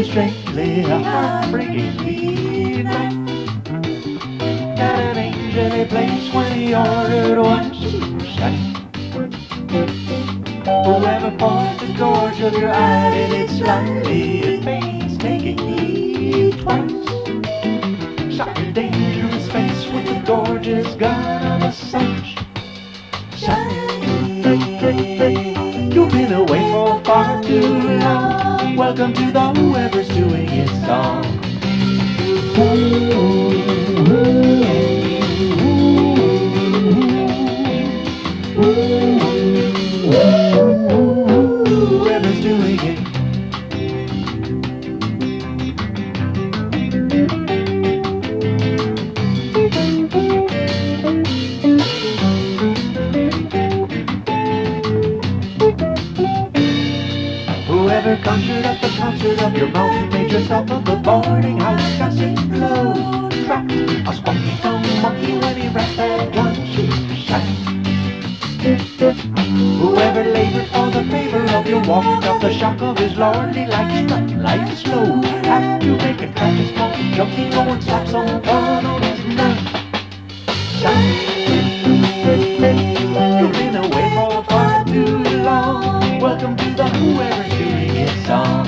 a strangely heartbreaking life. Got an angel place when he ordered one to shine. Whoever points the gorge of your eyelid slightly, it painstaking heed twice. Shot your dangerous face with the gorgeous gun of a sunshine. You've been away for far too long. Welcome to the whoever's doing it song. Whoever's doing it. Whoever conjured up the concert of your mouth made yourself of the boarding house gossip blow. Trapped a squawky tongue monkey when he rapped that one cheap shine. Whoever labored for the favor of your walk off the shock of his lordly like struck life slow. After you make a traffic smoke, junkie go and slap some fun on his nut. You've been away for far too long. Welcome to the whoever's doing it song.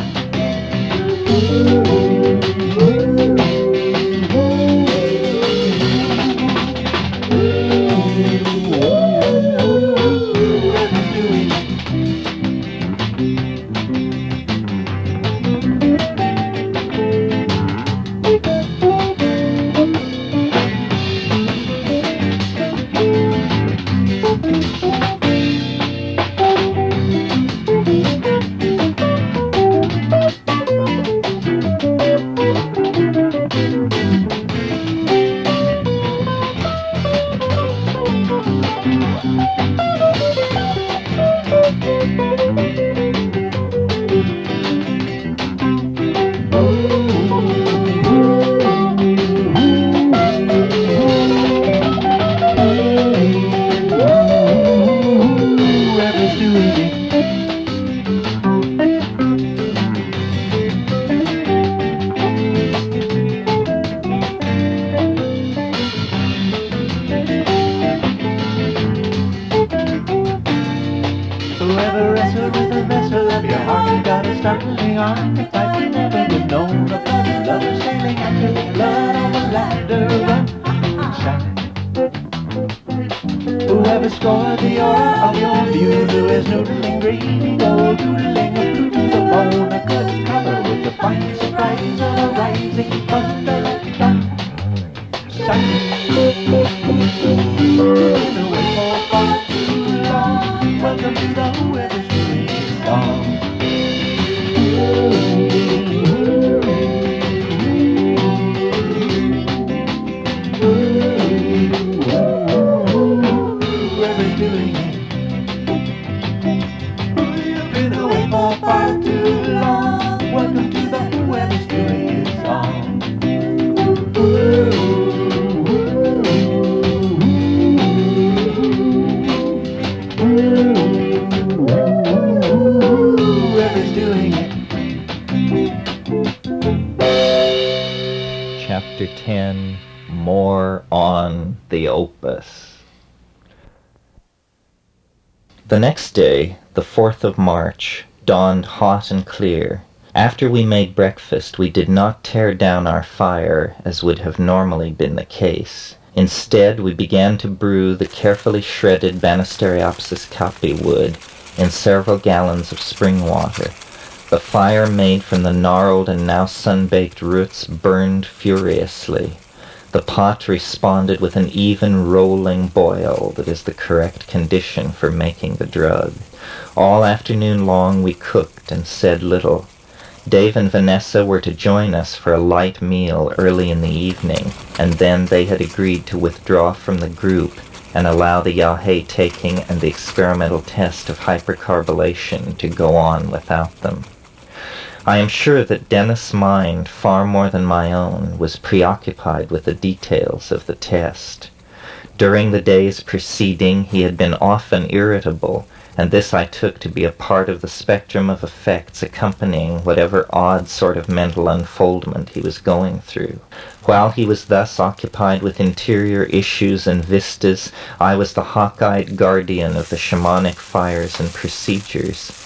Whoever wrestled with the vessel of your heart, you got a startling archetype you never would know. A bloody lover sailing after the blood on the ladder, run, shine. Whoever scored the aura of your view, who is noodling green gold, doodling a blue to the bone, a good cover with the fine surprise of a rising thunder, shine. Been away for far too long. Welcome to the whoever's doing it song. Whoever's doing it. You've been away for far too long. Welcome to the whoever's doing it song. Chapter 10, More on the Opus. The next day, the 4th of March, dawned hot and clear. After we made breakfast, we did not tear down our fire, as would have normally been the case. Instead, we began to brew the carefully shredded Banisteriopsis caapi wood in several gallons of spring water. The fire made from the gnarled and now sun-baked roots burned furiously. The pot responded with an even rolling boil that is the correct condition for making the drug. All afternoon long we cooked and said little. Dave and Vanessa were to join us for a light meal early in the evening, and then they had agreed to withdraw from the group and allow the Yahé taking and the experimental test of hypercarbylation to go on without them. I am sure that Dennis' mind, far more than my own, was preoccupied with the details of the test. During the days preceding, he had been often irritable, and this I took to be a part of the spectrum of effects accompanying whatever odd sort of mental unfoldment he was going through. While he was thus occupied with interior issues and vistas, I was the hawk-eyed guardian of the shamanic fires and procedures.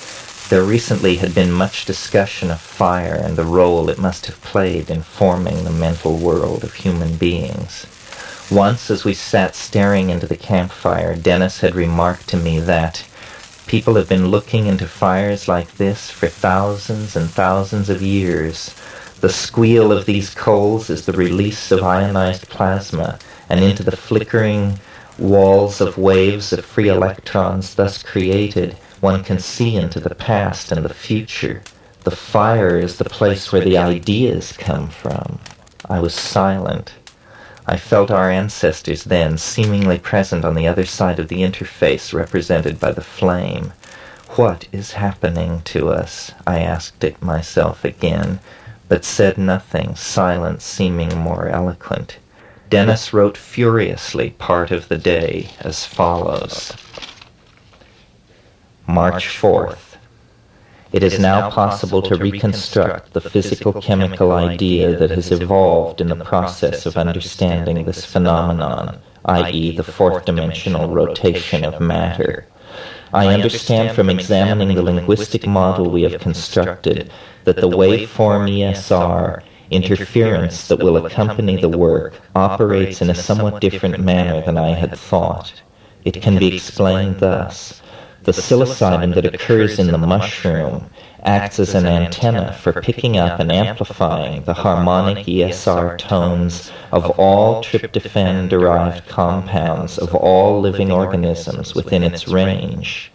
There recently had been much discussion of fire and the role it must have played in forming the mental world of human beings. Once, as we sat staring into the campfire, Dennis had remarked to me that people have been looking into fires like this for thousands and thousands of years. The squeal of these coals is the release of ionized plasma, and into the flickering walls of waves of free electrons thus created, one can see into the past and the future. The fire is the place where the ideas come from. I was silent. I felt our ancestors then, seemingly present on the other side of the interface represented by the flame. What is happening to us? I asked it myself again, but said nothing, silence seeming more eloquent. Dennis wrote furiously part of the day as follows. March 4th. It is now possible to reconstruct the physical-chemical idea that has evolved in the process of understanding this phenomenon, i.e. the fourth-dimensional rotation of matter. I understand from examining the linguistic model we have constructed that the waveform ESR interference that will accompany the work operates in a somewhat different manner than I had thought. It can be explained thus. The psilocybin that occurs in the mushroom acts as an antenna for picking up and amplifying the harmonic ESR tones of all tryptophan-derived compounds of all living organisms within its range.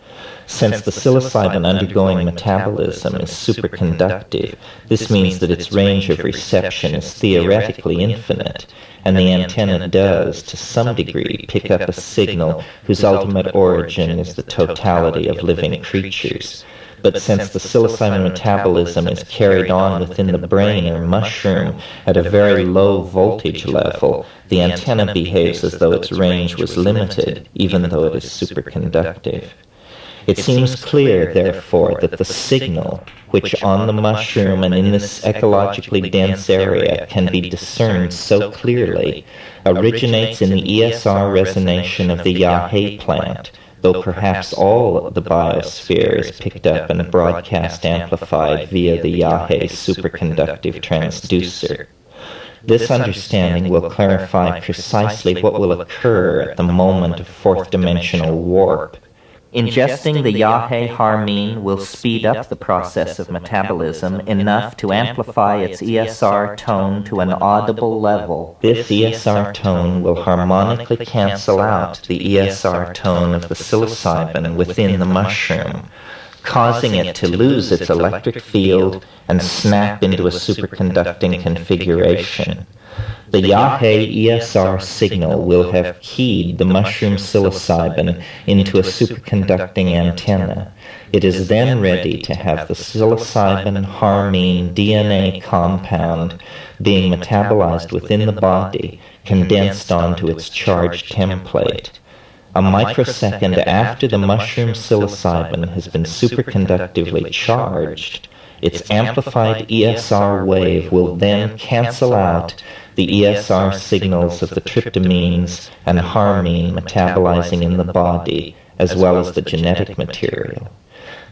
Since the psilocybin undergoing metabolism is superconductive, this means that its range of reception is theoretically infinite, and the antenna does, to some degree, pick up a signal whose ultimate origin is the totality of living creatures. But since the psilocybin metabolism is carried on within the brain or mushroom at a very low voltage level, the antenna behaves as though its range was limited, even though it is superconductive. It seems clear, therefore, that the signal, which on the mushroom and in this ecologically dense area can be discerned so clearly, originates in the ESR resonation of the Yahé plant, though perhaps all the biosphere is picked up and broadcast amplified via the Yahé superconductive transducer. This understanding will clarify precisely what will occur at the moment of fourth-dimensional warp. Ingesting the Yahé harmine will speed up the process of metabolism enough to amplify its ESR tone to an audible level. This ESR tone will harmonically cancel out the ESR tone of the psilocybin within the mushroom, causing it to lose its electric field and snap into a superconducting configuration. The Yahé ESR signal will have keyed the mushroom psilocybin into a superconducting antenna. It is then ready to have the psilocybin harmine DNA compound being metabolized within the body, condensed onto its charged template. A microsecond after the mushroom psilocybin has been superconductively charged, its amplified ESR wave will then cancel out the ESR signals of the tryptamines and harmine metabolizing in the body, as well as the genetic material.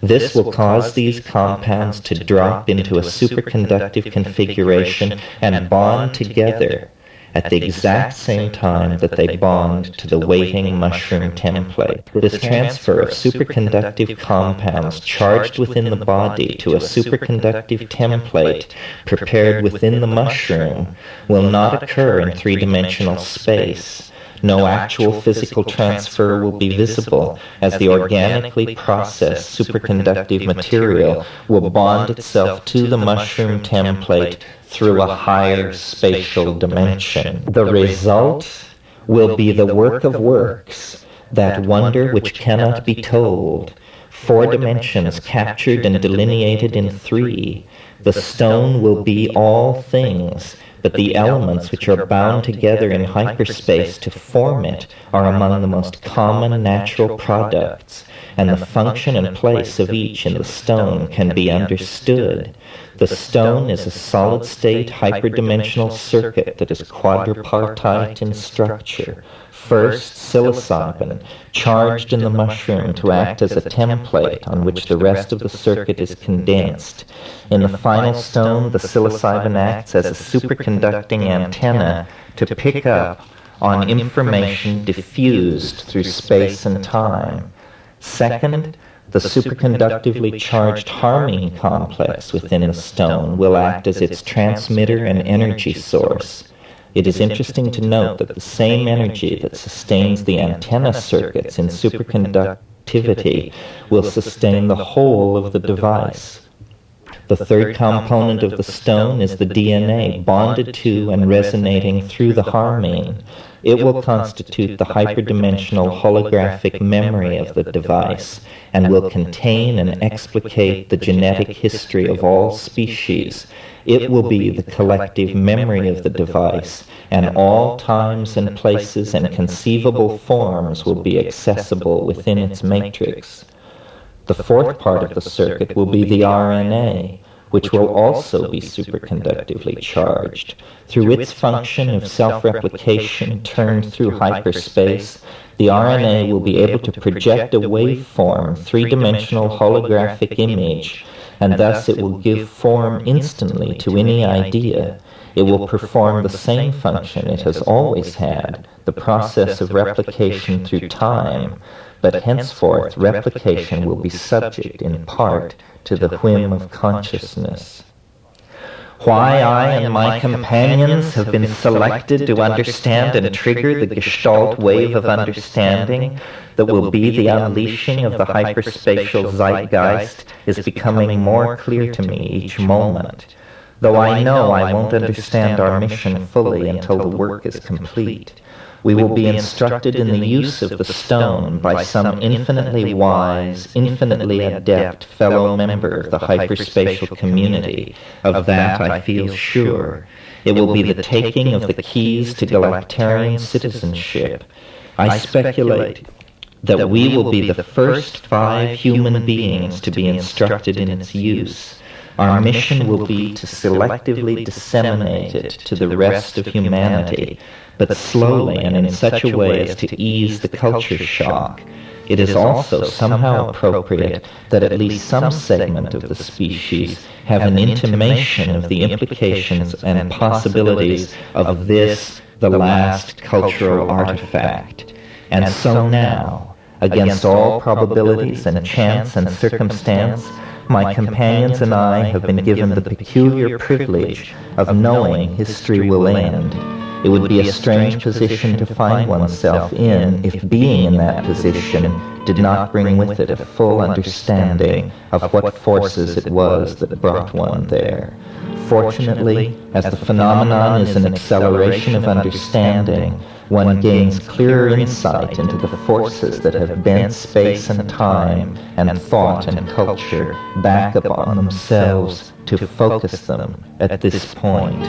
This will cause these compounds to drop into a superconductive configuration and bond together at the exact same time that they bond to the waiting mushroom template. This transfer of superconductive compounds charged within the body to a superconductive template prepared within the mushroom will not occur in three-dimensional space. No actual physical transfer will be visible, as the organically processed superconductive material will bond itself to the mushroom template through a higher spatial dimension. The result will be the work of works, that wonder which cannot be told, 4 dimensions captured and delineated in 3. The stone will be all things, but the elements which are bound together in hyperspace to form it are among the most common natural products, and the function and place of each in the stone can be understood. The stone is a solid-state hyperdimensional circuit that is quadripartite in structure. First, psilocybin, charged in the mushroom to act as a template on which the rest of the circuit is condensed. In the final stone, the psilocybin acts as a superconducting antenna to pick up on information diffused through space and time. Second, the superconductively charged harmony complex within the stone will act as its transmitter and energy source. It is interesting to note that the same energy that sustains the antenna circuits in superconductivity will sustain the whole of the device. The third component of the stone is the DNA bonded to and resonating through the harmene. It will constitute the hyperdimensional holographic memory of the device and will contain and explicate the genetic history of all species. It will be the collective memory of the device, and all times and places and conceivable forms will be accessible within its matrix. The fourth part of the circuit will be the RNA, which will also be superconductively charged. Through its function of self-replication turned through hyperspace, the RNA will be able to project a waveform, three-dimensional holographic image, and thus it will give form instantly to any idea. It will perform the same function it has always had, the process of replication through time, but henceforth replication will be subject in part to the whim of consciousness. Why I and my companions have been selected to understand and trigger the Gestalt wave of understanding that will be the unleashing of the hyperspatial zeitgeist is becoming more clear to me each moment, though I know I won't understand our mission fully until the work is complete. We will be instructed in the use of the stone by some infinitely wise, infinitely adept fellow member of the hyperspatial community. Of that I feel sure. It will be the taking of the keys to galactarian citizenship. I speculate that we will be the first 5 human beings to be instructed in its use. Our mission will be to selectively disseminate it to the rest of humanity, but slowly and in such a way as to ease the culture shock. It is also somehow appropriate that at least some segment of the species have an intimation of the implications and possibilities of this, the last cultural artifact. And so now, against all probabilities and chance and circumstance, my companions and I have been given the peculiar privilege of knowing history will end. It would be a strange position to find oneself in if being in that position did not bring with it a full understanding of what forces it was that brought one there. Fortunately, as the phenomenon is an acceleration of understanding, one gains clearer insight into the forces that have bent space and time and thought and culture back upon themselves to focus them at this point.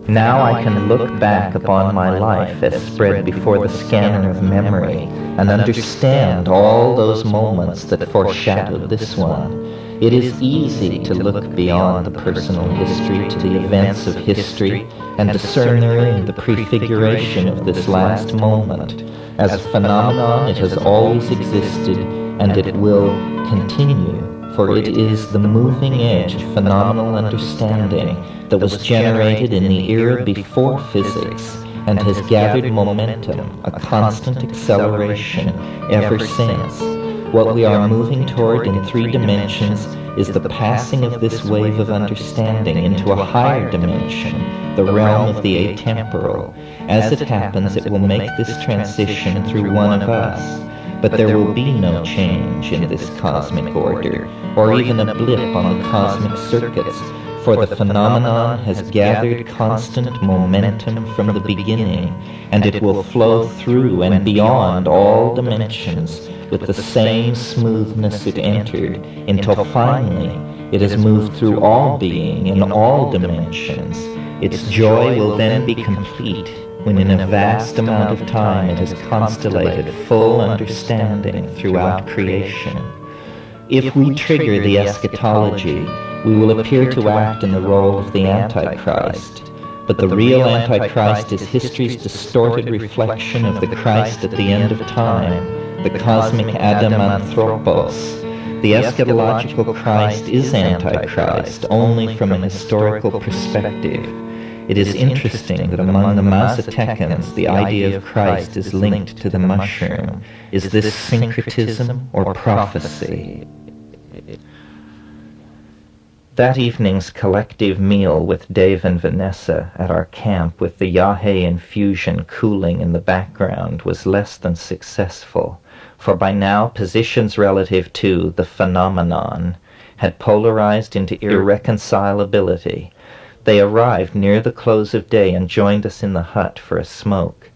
Now I can look back upon my life as spread before the scanner of memory and understand all those moments that foreshadowed this one. It is easy to look beyond the personal history to the events of history and discern therein the prefiguration of this last moment. As a phenomenon, it has always existed, and it will continue, for it is the moving edge of phenomenal understanding that was generated in the era before physics and has gathered momentum, a constant acceleration, ever since. What we are moving toward in 3 dimensions is the passing of this wave of understanding into a higher dimension, the realm of the atemporal. As it happens, it will make this transition through one of us. But there will be no change in this cosmic order, or even a blip on the cosmic circuits, for the phenomenon has gathered constant momentum from the beginning, and it will flow through and beyond all dimensions with the same smoothness it entered, until finally it has moved through all being in all dimensions. Its joy will then be complete, when in a vast amount of time it has constellated full understanding throughout creation. If we trigger the eschatology, we will appear to act in the role of the Antichrist. But the real Antichrist is history's distorted reflection of the Christ at the end of time, the cosmic Adam Anthropos. The eschatological Christ is Antichrist only from a historical perspective. It is interesting that among the Mazatecans the idea of Christ is linked to the mushroom. Is this syncretism or prophecy? That evening's collective meal with Dave and Vanessa at our camp, with the Yahe infusion cooling in the background, was less than successful, for by now positions relative to the phenomenon had polarized into irreconcilability. They arrived near the close of day and joined us in the hut for a smoke.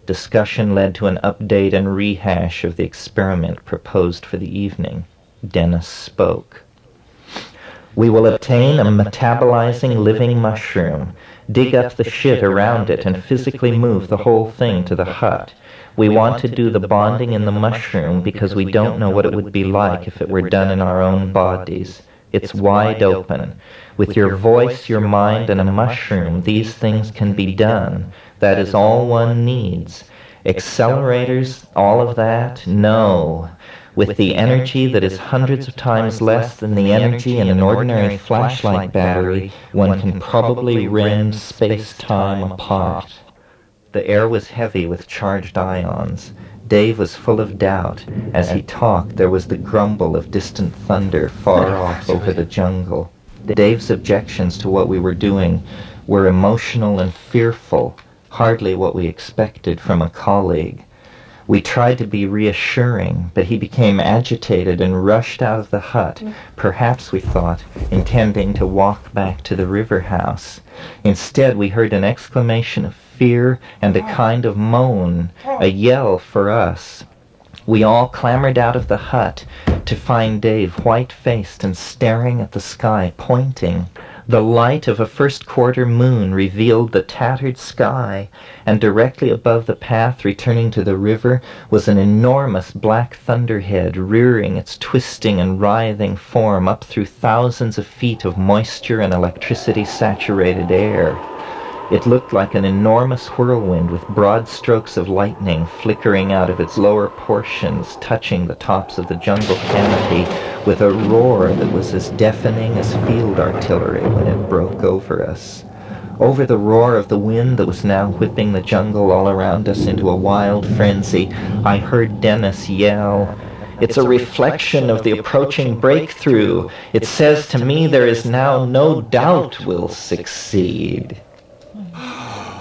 Discussion led to an update and rehash of the experiment proposed for the evening. Dennis spoke. We will obtain a metabolizing living mushroom, dig up the shit around it, and physically move the whole thing to the hut. We want to do the bonding in the mushroom because we don't know what it would be like if it were done in our own bodies. It's wide open. With your voice, your mind, and a mushroom, these things can be done. That is all one needs. Accelerators, all of that? No. With the energy that is hundreds of times less than the energy in an ordinary flashlight battery, one can probably rend space-time apart. The air was heavy with charged ions. Dave was full of doubt. As he talked, there was the grumble of distant thunder far off over the jungle. Dave's objections to what we were doing were emotional and fearful, hardly what we expected from a colleague. We tried to be reassuring, but he became agitated and rushed out of the hut, perhaps, we thought, intending to walk back to the river house. Instead, we heard an exclamation of fear and a kind of moan, a yell for us. We all clambered out of the hut to find Dave white-faced and staring at the sky, pointing. The light of a first-quarter moon revealed the tattered sky, and directly above the path returning to the river was an enormous black thunderhead rearing its twisting and writhing form up through thousands of feet of moisture and electricity-saturated air. It looked like an enormous whirlwind with broad strokes of lightning flickering out of its lower portions, touching the tops of the jungle canopy with a roar that was as deafening as field artillery when it broke over us. Over the roar of the wind that was now whipping the jungle all around us into a wild frenzy, I heard Dennis yell, "It's a reflection of the approaching breakthrough. It says to me there is now no doubt we'll succeed."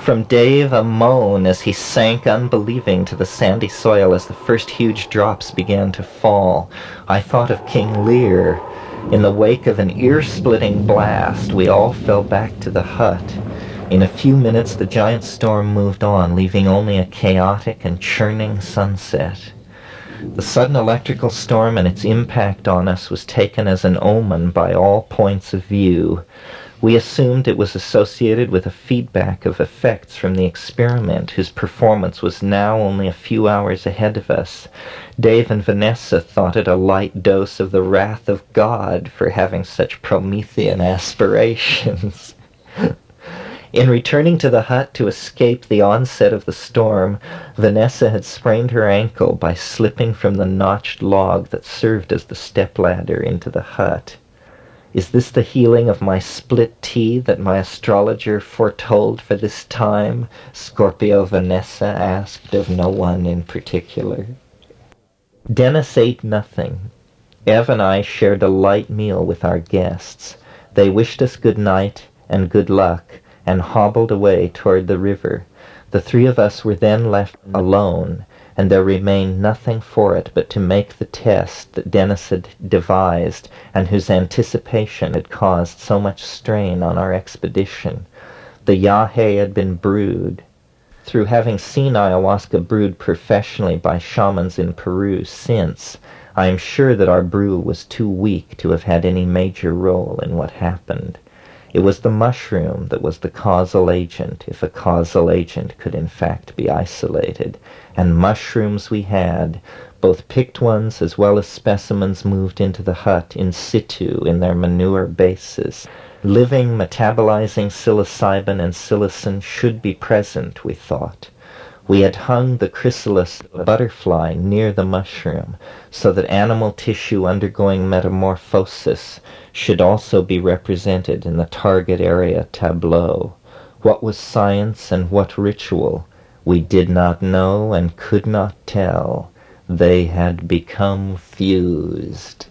From Dave, a moan as he sank unbelieving to the sandy soil as the first huge drops began to fall. I thought of King Lear. In the wake of an ear-splitting blast, we all fell back to the hut. In a few minutes, the giant storm moved on, leaving only a chaotic and churning sunset. The sudden electrical storm and its impact on us was taken as an omen by all points of view. We assumed it was associated with a feedback of effects from the experiment, whose performance was now only a few hours ahead of us. Dave and Vanessa thought it a light dose of the wrath of God for having such Promethean aspirations. In returning to the hut to escape the onset of the storm, Vanessa had sprained her ankle by slipping from the notched log that served as the stepladder into the hut. Is this the healing of my split tea that my astrologer foretold for this time? Scorpio Vanessa asked of no one in particular. Dennis ate nothing. Ev and I shared a light meal with our guests. They wished us good night and good luck and hobbled away toward the river. The three of us were then left alone. and there remained nothing for it but to make the test that Dennis had devised and whose anticipation had caused so much strain on our expedition. The yahe had been brewed. Through having seen ayahuasca brewed professionally by shamans in Peru since, I am sure that our brew was too weak to have had any major role in what happened. It was the mushroom that was the causal agent, if a causal agent could in fact be isolated. And mushrooms we had, both picked ones as well as specimens moved into the hut in situ in their manure bases. Living, metabolizing psilocybin and psilocin should be present, we thought. We had hung the chrysalis of a butterfly near the mushroom, so that animal tissue undergoing metamorphosis should also be represented in the target area tableau. What was science and what ritual? We did not know and could not tell. They had become fused.